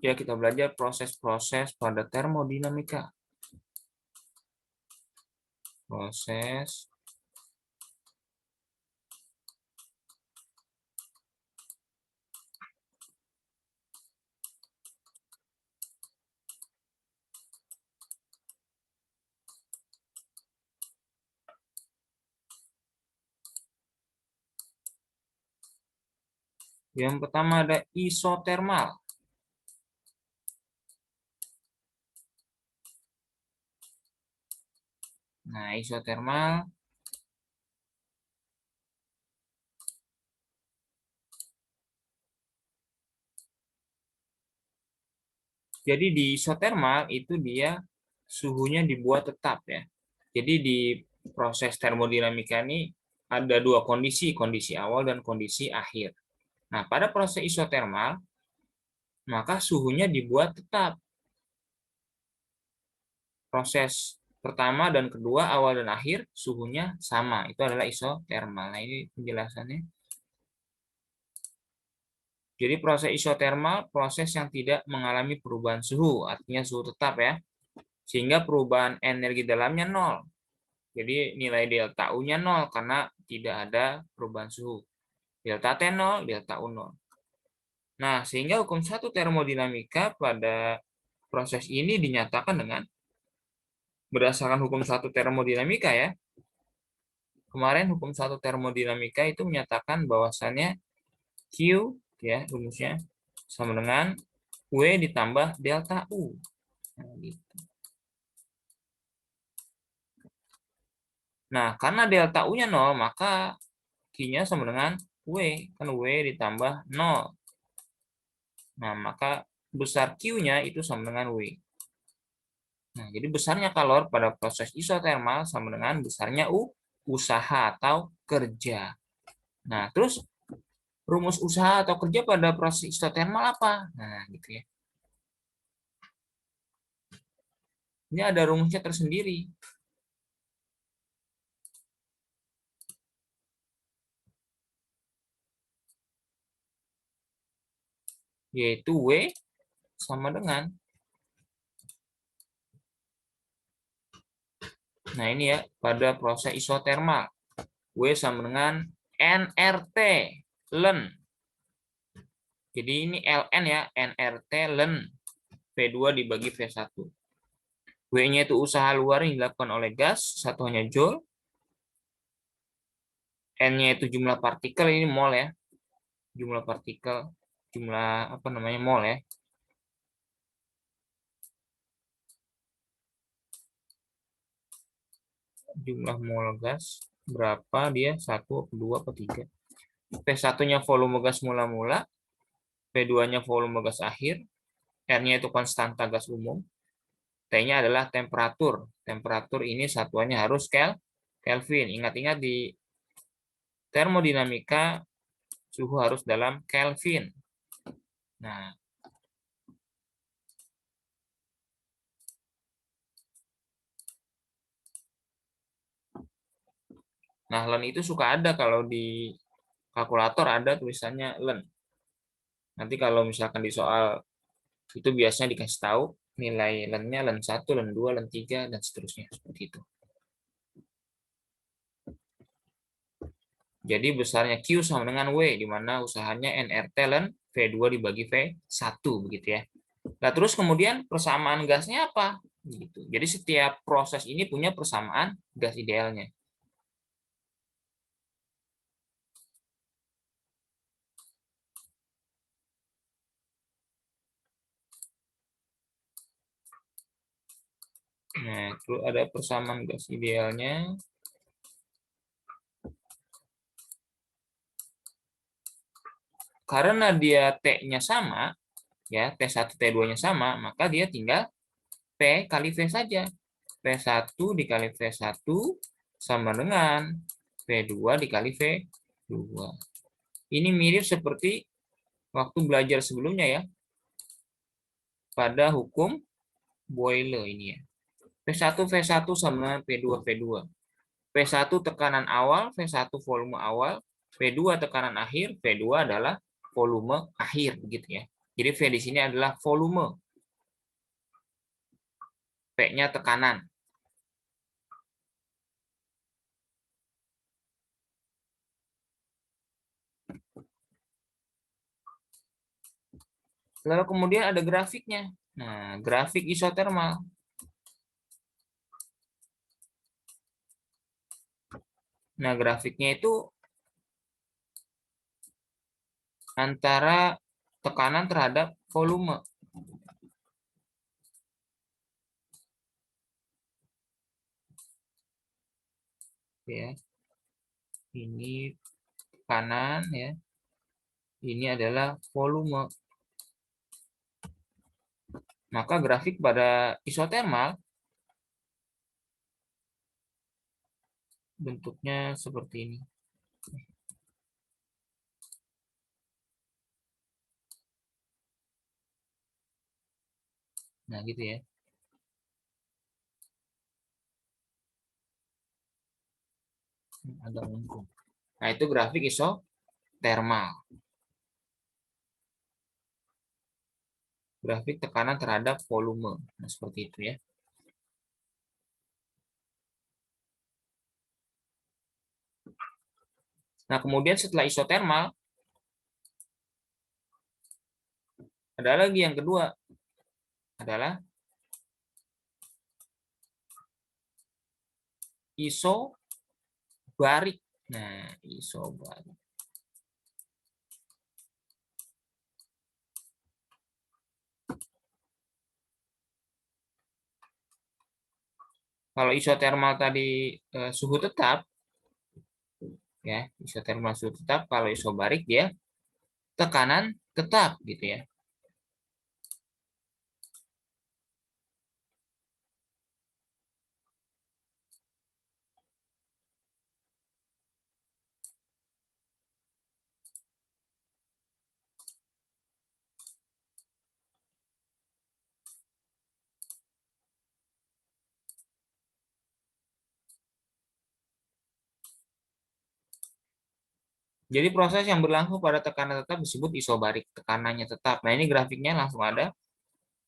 ya kita belajar proses-proses pada termodinamika. Proses yang pertama ada isotermal. Nah, isotermal jadi di isotermal itu dia suhunya dibuat tetap ya. Jadi di proses termodinamika ini ada dua kondisi, kondisi awal dan kondisi akhir. Nah, pada proses isotermal maka suhunya dibuat tetap. Proses pertama dan kedua, awal dan akhir, suhunya sama. Itu adalah isotermal. Nah, ini penjelasannya. Jadi proses isotermal, proses yang tidak mengalami perubahan suhu, artinya suhu tetap ya. Sehingga perubahan energi dalamnya nol. Jadi nilai delta U-nya nol karena tidak ada perubahan suhu. Delta T nol, delta U nol. Nah, sehingga hukum satu termodinamika pada proses ini dinyatakan dengan berdasarkan hukum satu termodinamika ya. Kemarin hukum satu termodinamika itu menyatakan bahwasannya Q ya rumusnya sama dengan W ditambah delta U. Nah, gitu. Nah, karena delta U-nya 0, maka Q-nya sama dengan W. Kan W ditambah 0. Nah, maka besar Q-nya itu sama dengan W. Nah, jadi besarnya kalor pada proses isotermal sama dengan besarnya U, usaha atau kerja. Nah, terus rumus usaha atau kerja pada proses isotermal apa? Nah, gitu ya. Ini ada rumusnya tersendiri. Yaitu W sama dengan. Nah, ini ya, pada proses isotermal. W sama dengan nRT, Ln. Jadi ini Ln ya, nRT Ln. V2 dibagi V1. W-nya itu usaha luar yang dilakukan oleh gas, satuannya joule. N-nya itu jumlah partikel, ini mol ya. Jumlah partikel, jumlah apa namanya mol ya. Jumlah mol gas berapa dia? 1, 2, atau 3. P1-nya volume gas mula-mula, P2-nya volume gas akhir, R-nya itu konstanta gas umum, T-nya adalah temperatur. Temperatur ini satuannya harus Kelvin. Ingat-ingat di termodinamika suhu harus dalam Kelvin. Nah, Ln itu suka ada kalau di kalkulator ada tulisannya Ln. Nanti kalau misalkan di soal itu biasanya dikasih tahu nilai Ln-nya Ln 1, Ln 2, Ln 3 dan seterusnya seperti itu. Jadi besarnya Q sama dengan W di mana usahanya nRT Ln V2 dibagi V1 begitu ya. Nah, terus kemudian persamaan gasnya apa? Gitu. Jadi setiap proses ini punya persamaan gas idealnya. Nah, terus ada persamaan gas idealnya. Karena dia T-nya sama, ya T1 T2-nya sama, maka dia tinggal P kali V saja. P1 dikali V1 sama dengan V2 dikali V2. Ini mirip seperti waktu belajar sebelumnya ya. Pada hukum Boyle ini ya. P1 V1 sama dengan P2 V2. P1 tekanan awal, V1 volume awal, V2 tekanan akhir, V2 adalah volume akhir begitu ya. Jadi V di sini adalah volume. P-nya tekanan. Lalu kemudian ada grafiknya. Nah, grafik isotermal. Nah, grafiknya itu antara tekanan terhadap volume. Ya. Ini tekanan ya. Ini adalah volume. Maka grafik pada isotermal bentuknya seperti ini. Nah, gitu ya. Agak melengkung. Nah, itu grafik isotermal. Grafik tekanan terhadap volume. Nah, seperti itu ya. Nah, kemudian setelah isotermal, ada lagi yang kedua. Adalah isobarik. Nah, isobarik. Kalau isotermal tadi suhu tetap, ya, isotermal suhu tetap. Kalau isobarik dia tekanan tetap, gitu ya. Jadi proses yang berlangsung pada tekanan tetap disebut isobarik, tekanannya tetap. Nah, ini grafiknya langsung ada.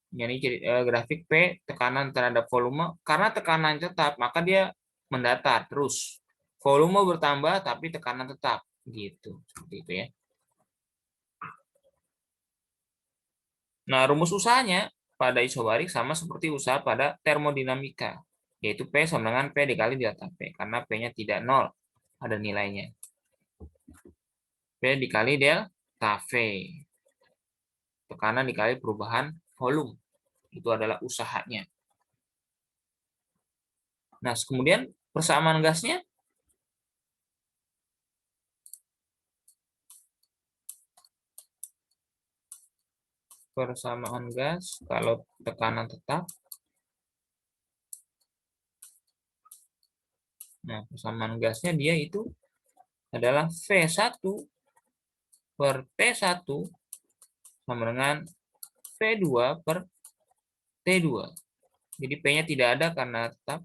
Jadi grafik P tekanan terhadap volume, karena tekanan tetap maka dia mendatar terus. Volume bertambah tapi tekanan tetap, gitu. Seperti itu ya. Nah, rumus usahanya pada isobarik sama seperti usaha pada termodinamika, yaitu P sama dengan P dikali delta P, karena P-nya tidak nol, ada nilainya. P dikali delta V. Tekanan dikali perubahan volume. Itu adalah usahanya. Nah, kemudian persamaan gasnya kalau tekanan tetap. Nah, persamaan gasnya dia itu adalah V1 per T1 sama dengan V2 per T2. Jadi P-nya tidak ada karena tetap.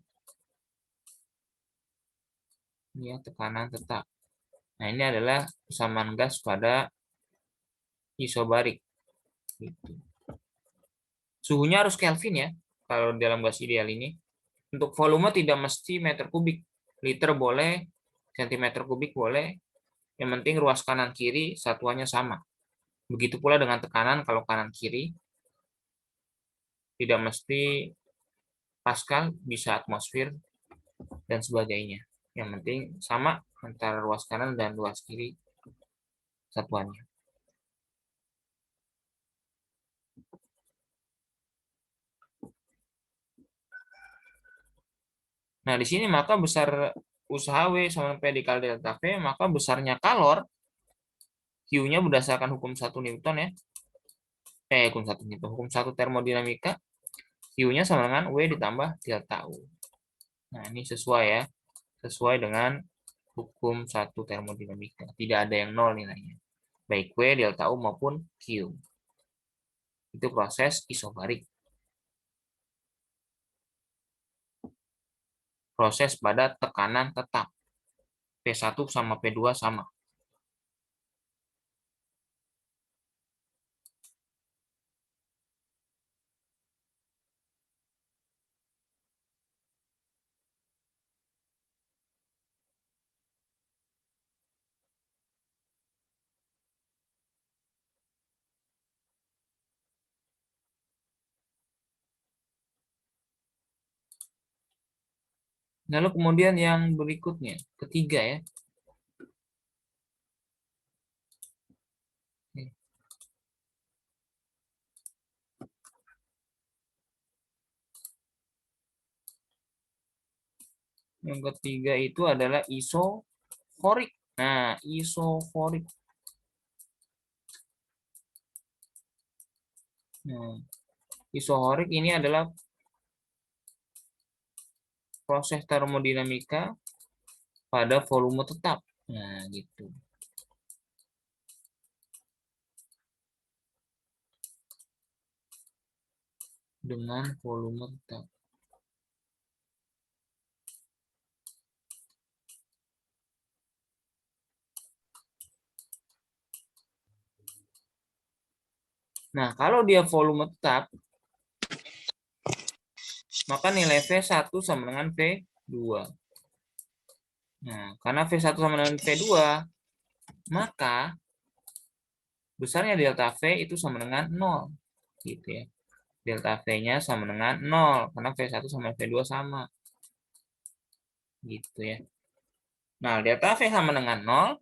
Ini ya, tekanan tetap. Nah, ini adalah persamaan gas pada isobarik. Gitu. Suhunya harus Kelvin ya, kalau dalam gas ideal ini. Untuk volume tidak mesti meter kubik. Liter boleh, sentimeter kubik boleh. Yang penting ruas kanan kiri satuannya sama. Begitu pula dengan tekanan, kalau kanan kiri tidak mesti Pascal, bisa atmosfer dan sebagainya. Yang penting sama antara ruas kanan dan ruas kiri satuannya. Nah, di sini maka besar usaha W sama P dikali delta V, maka besarnya kalor Q-nya berdasarkan hukum 1 Newton ya. Hukum 1 Newton, hukum 1 termodinamika, Q-nya sama dengan W ditambah delta U. Nah, ini sesuai ya. Sesuai dengan hukum 1 termodinamika. Tidak ada yang nol nilainya. Baik W, delta U maupun Q. Itu proses isobarik. Proses pada tekanan tetap. P1 sama P2 sama. Lalu kemudian yang berikutnya, ketiga ya. Yang ketiga itu adalah isoforik. Nah, isoforik. Nah, isoforik ini adalah proses termodinamika pada volume tetap. Nah, gitu. Dengan volume tetap. Nah, kalau dia volume tetap, maka nilai V1 sama dengan V2. Nah, karena V1 sama dengan V2, maka besarnya delta V itu sama dengan 0. Gitu ya. Delta V-nya sama dengan 0, karena V1 sama V2 sama. Gitu ya. Nah, delta V sama dengan 0,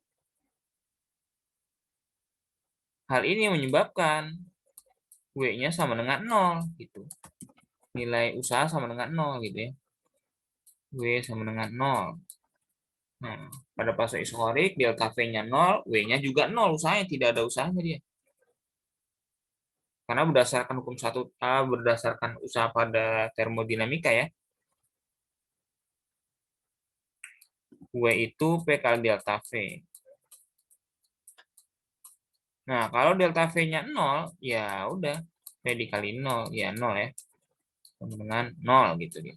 hal ini menyebabkan W-nya sama dengan 0. Gitu. Nilai usaha sama dengan 0 gitu ya. W sama dengan 0. Nah, pada fase isohorik, delta V-nya 0, W-nya juga 0, usahanya tidak ada usahanya dia. Karena berdasarkan hukum 1A, berdasarkan usaha pada termodinamika ya, W itu P kali delta V. Nah, kalau delta V-nya 0, ya udah, P dikali 0, ya 0 ya. Sama dengan 0 gitu dia.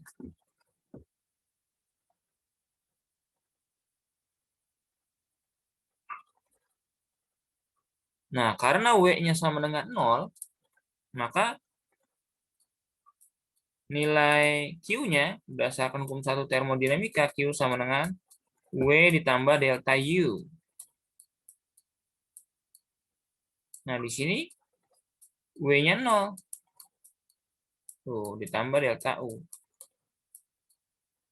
Nah, karena W-nya sama dengan 0, maka nilai Q-nya berdasarkan hukum 1 termodinamika, Q sama dengan W ditambah delta U. Nah, di sini W-nya 0. Tuh, ditambah delta U.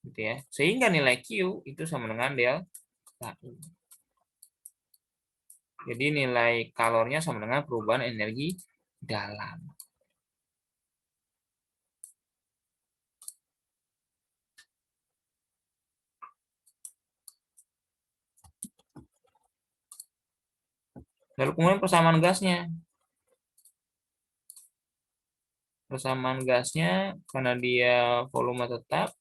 Gitu ya. Sehingga nilai Q itu sama dengan delta U. Jadi nilai kalornya sama dengan perubahan energi dalam. Lalu kemudian persamaan gasnya. Persamaan gasnya karena dia volume tetap,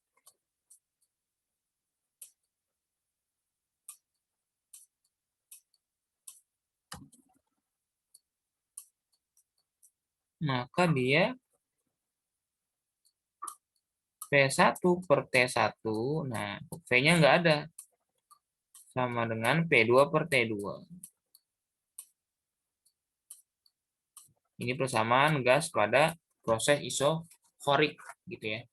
maka dia P1 per T1, nah V-nya nggak ada, sama dengan P2 per T2. Ini persamaan gas pada proses isohorik gitu ya.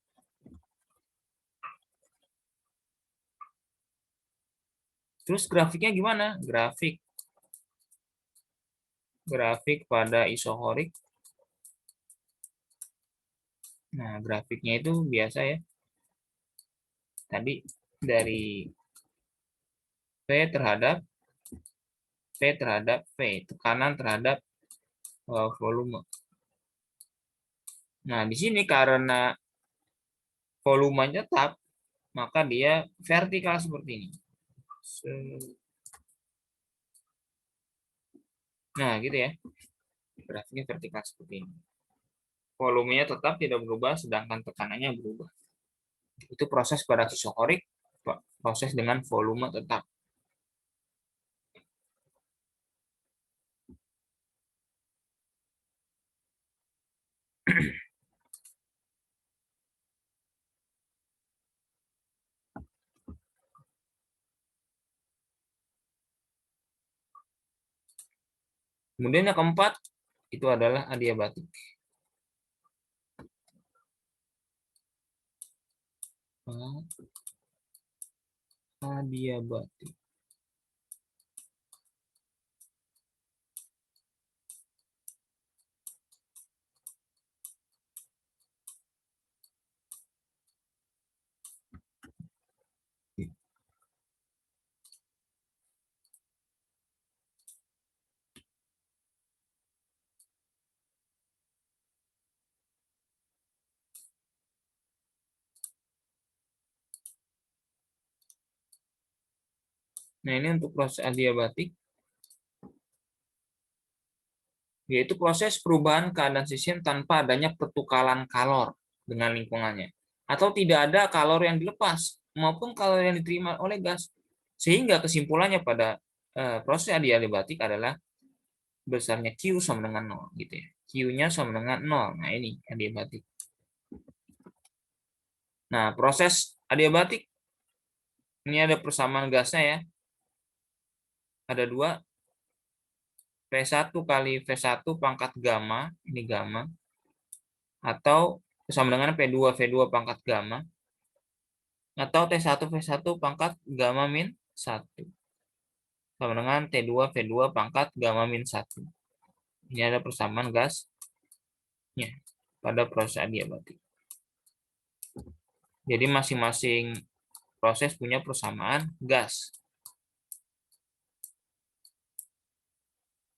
Terus grafiknya gimana? Grafik pada isohorik. Nah, grafiknya itu biasa ya. Tadi dari V terhadap tekanan terhadap volume. Nah, di sini karena volumenya tetap, maka dia vertikal seperti ini. Nah, gitu ya. Grafiknya vertikal seperti ini. Volumenya tetap tidak berubah, sedangkan tekanannya berubah. Itu proses pada isohorik, proses dengan volume tetap. Kemudian yang keempat, itu adalah adiabatik. Adiabatik. Nah, ini untuk proses adiabatik, yaitu proses perubahan keadaan sistem tanpa adanya pertukaran kalor dengan lingkungannya. Atau tidak ada kalor yang dilepas, maupun kalor yang diterima oleh gas. Sehingga kesimpulannya pada proses adiabatik adalah besarnya Q sama dengan 0. Gitu ya. Q-nya sama dengan 0. Nah, ini adiabatik. Nah, proses adiabatik, ini ada persamaan gasnya ya. Ada 2, V1 kali V1 pangkat gamma, ini gamma, atau sama dengan P2 V2 pangkat gamma, atau T1 V1 pangkat gamma min 1, sama dengan T2 V2 pangkat gamma min 1. Ini ada persamaan gasnya pada proses adiabatik. Jadi masing-masing proses punya persamaan gas.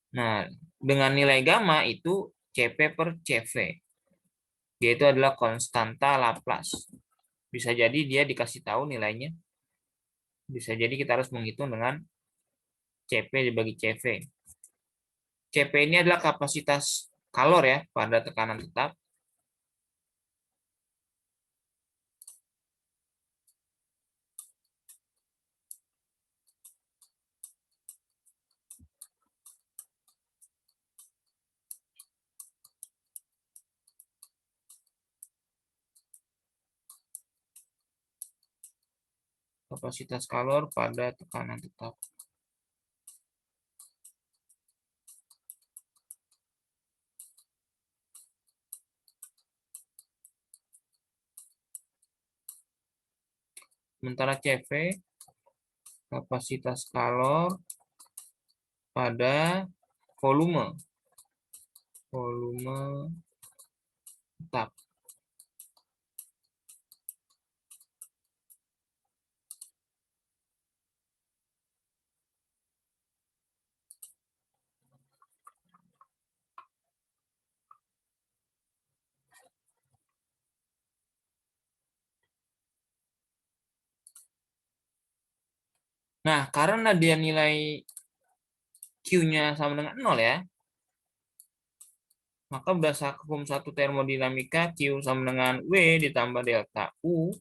Nah, dengan nilai gamma itu Cp per Cv, yaitu adalah konstanta Laplace. Bisa jadi dia dikasih tahu nilainya. Bisa jadi kita harus menghitung dengan Cp dibagi Cv. Cp ini adalah kapasitas kalor ya pada tekanan tetap. Kapasitas kalor pada tekanan tetap. Sementara Cv kapasitas kalor pada volume tetap. Nah, karena dia nilai Q-nya sama dengan 0 ya, maka berdasarkan hukum 1 termodinamika, Q sama dengan W ditambah delta U.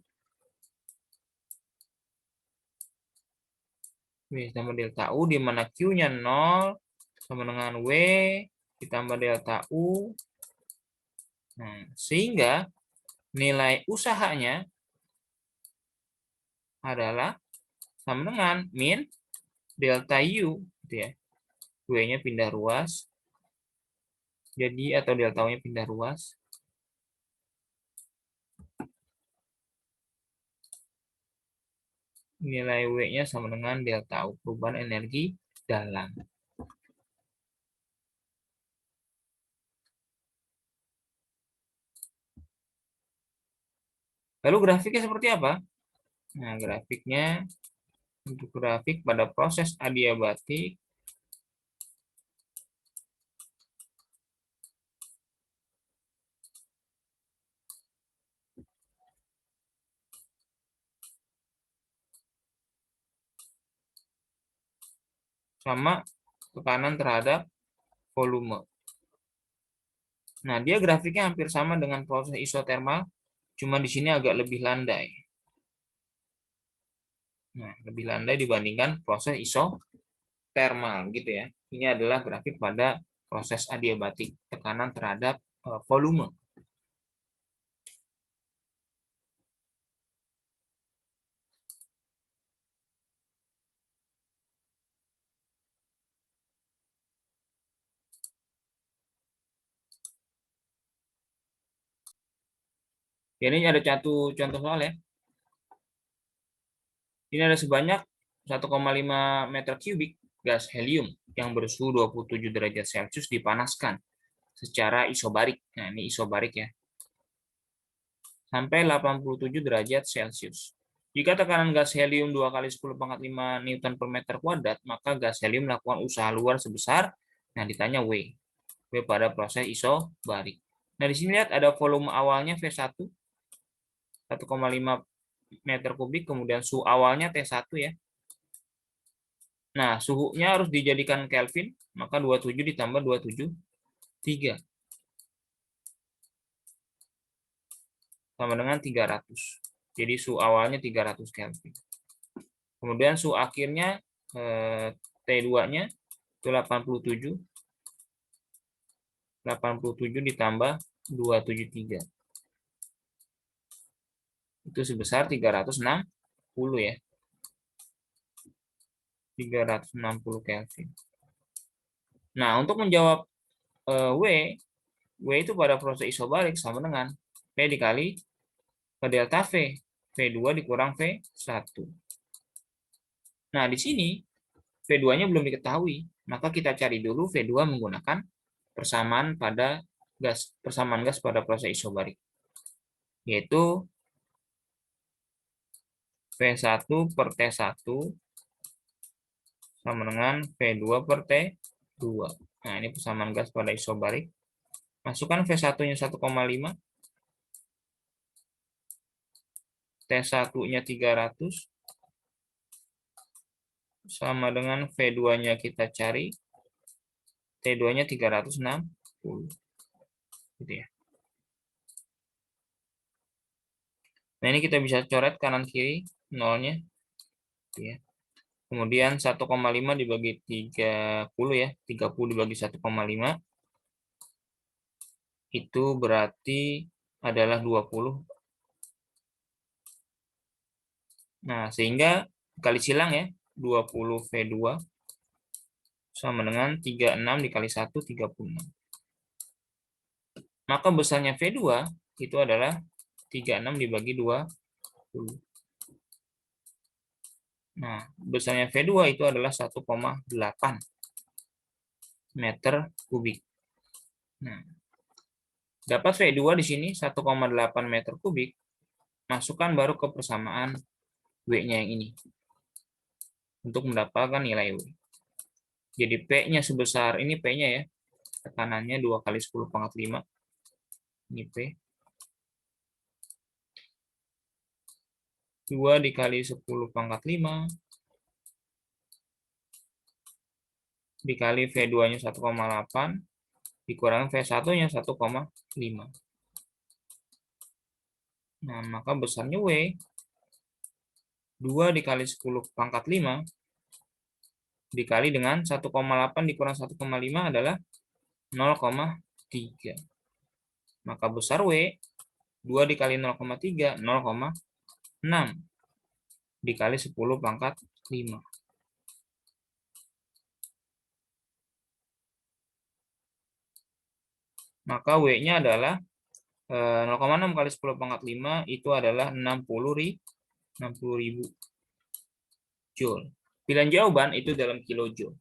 W ditambah delta U, di mana Q-nya 0 sama dengan W ditambah delta U. Nah, sehingga nilai usahanya adalah sama dengan min delta U, gitu ya. W-nya pindah ruas. Jadi atau delta U-nya pindah ruas. Nilai W-nya sama dengan delta U, perubahan energi dalam. Lalu grafiknya seperti apa? Nah, grafiknya untuk grafik pada proses adiabatik sama tekanan terhadap volume. Nah, dia grafiknya hampir sama dengan proses isotermal, cuma di sini agak lebih landai. Nah, lebih landai dibandingkan proses isotermal gitu ya. Ini adalah grafik pada proses adiabatik, tekanan terhadap volume. Ini ada contoh soal ya. Ini ada sebanyak 1,5 meter kubik gas helium yang bersuhu 27 derajat Celcius dipanaskan secara isobarik. Nah, ini isobarik ya. Sampai 87 derajat Celcius. Jika tekanan gas helium 2 kali 10 pangkat 5 Newton per meter kuadrat, maka gas helium melakukan usaha luar sebesar, nah ditanya W. W pada proses isobarik. Nah, di sini lihat ada volume awalnya V1, 1,5 meter kubik, kemudian suhu awalnya T1 ya. Nah, suhunya harus dijadikan Kelvin, maka 27 ditambah 273 sama dengan 300. Jadi suhu awalnya 300 Kelvin. Kemudian suhu akhirnya T2-nya itu 87 ditambah 273. Itu sebesar 360 ya. 360 Kelvin. Nah, untuk menjawab W itu pada proses isobarik sama dengan P dikali delta V. V2 dikurang V1. Nah, di sini V2-nya belum diketahui, maka kita cari dulu V2 menggunakan persamaan gas pada proses isobarik, yaitu V1 per T1 sama dengan V2 per T2. Nah, ini persamaan gas pada isobarik. Masukkan V1-nya 1,5, T1-nya 300, sama dengan V2-nya kita cari, T2-nya 360. Gitu ya. Nah, ini kita bisa coret kanan kiri nolnya. Gitu ya. Kemudian 1,5 dibagi 30 ya. 30 dibagi 1,5 itu berarti adalah 20. Nah, sehingga kali silang ya, 20 V2 sama dengan 36 dikali 1, 36. Maka besarnya V2 itu adalah 36 dibagi 20. Nah, besarnya V2 itu adalah 1,8 meter kubik. Nah, dapat V2 di sini 1,8 meter kubik, masukkan baru ke persamaan W-nya yang ini untuk mendapatkan nilai W. Jadi P-nya sebesar, ini P-nya ya, tekanannya 2 kali 10 pangkat 5. Ini P. 2 dikali 10 pangkat 5 dikali V2-nya 1,8 dikurangi V1-nya 1,5. Nah, maka besarnya W 2 dikali 10 pangkat 5 dikali dengan 1,8 dikurang 1,5 adalah 0,3. Maka besar W 2 dikali 0,3, 0,6 dikali 10 pangkat 5. Maka W-nya adalah 0,6 kali 10 pangkat 5 itu adalah 60.000 Joule. Pilihan jawaban itu dalam kilojoule.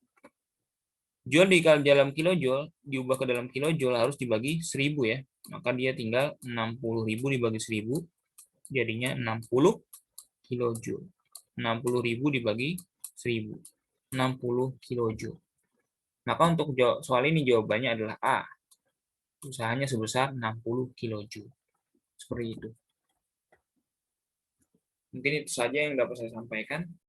Joule dikali dalam kilojoule diubah ke dalam kilojoule harus dibagi 1000 ya. Maka dia tinggal 60.000 dibagi 1000 jadinya 60 kilojoule. 60.000 dibagi 1000. 60 kilojoule. Maka untuk soal ini jawabannya adalah A. Usahanya sebesar 60 kilojoule. Seperti itu. Mungkin itu saja yang dapat saya sampaikan.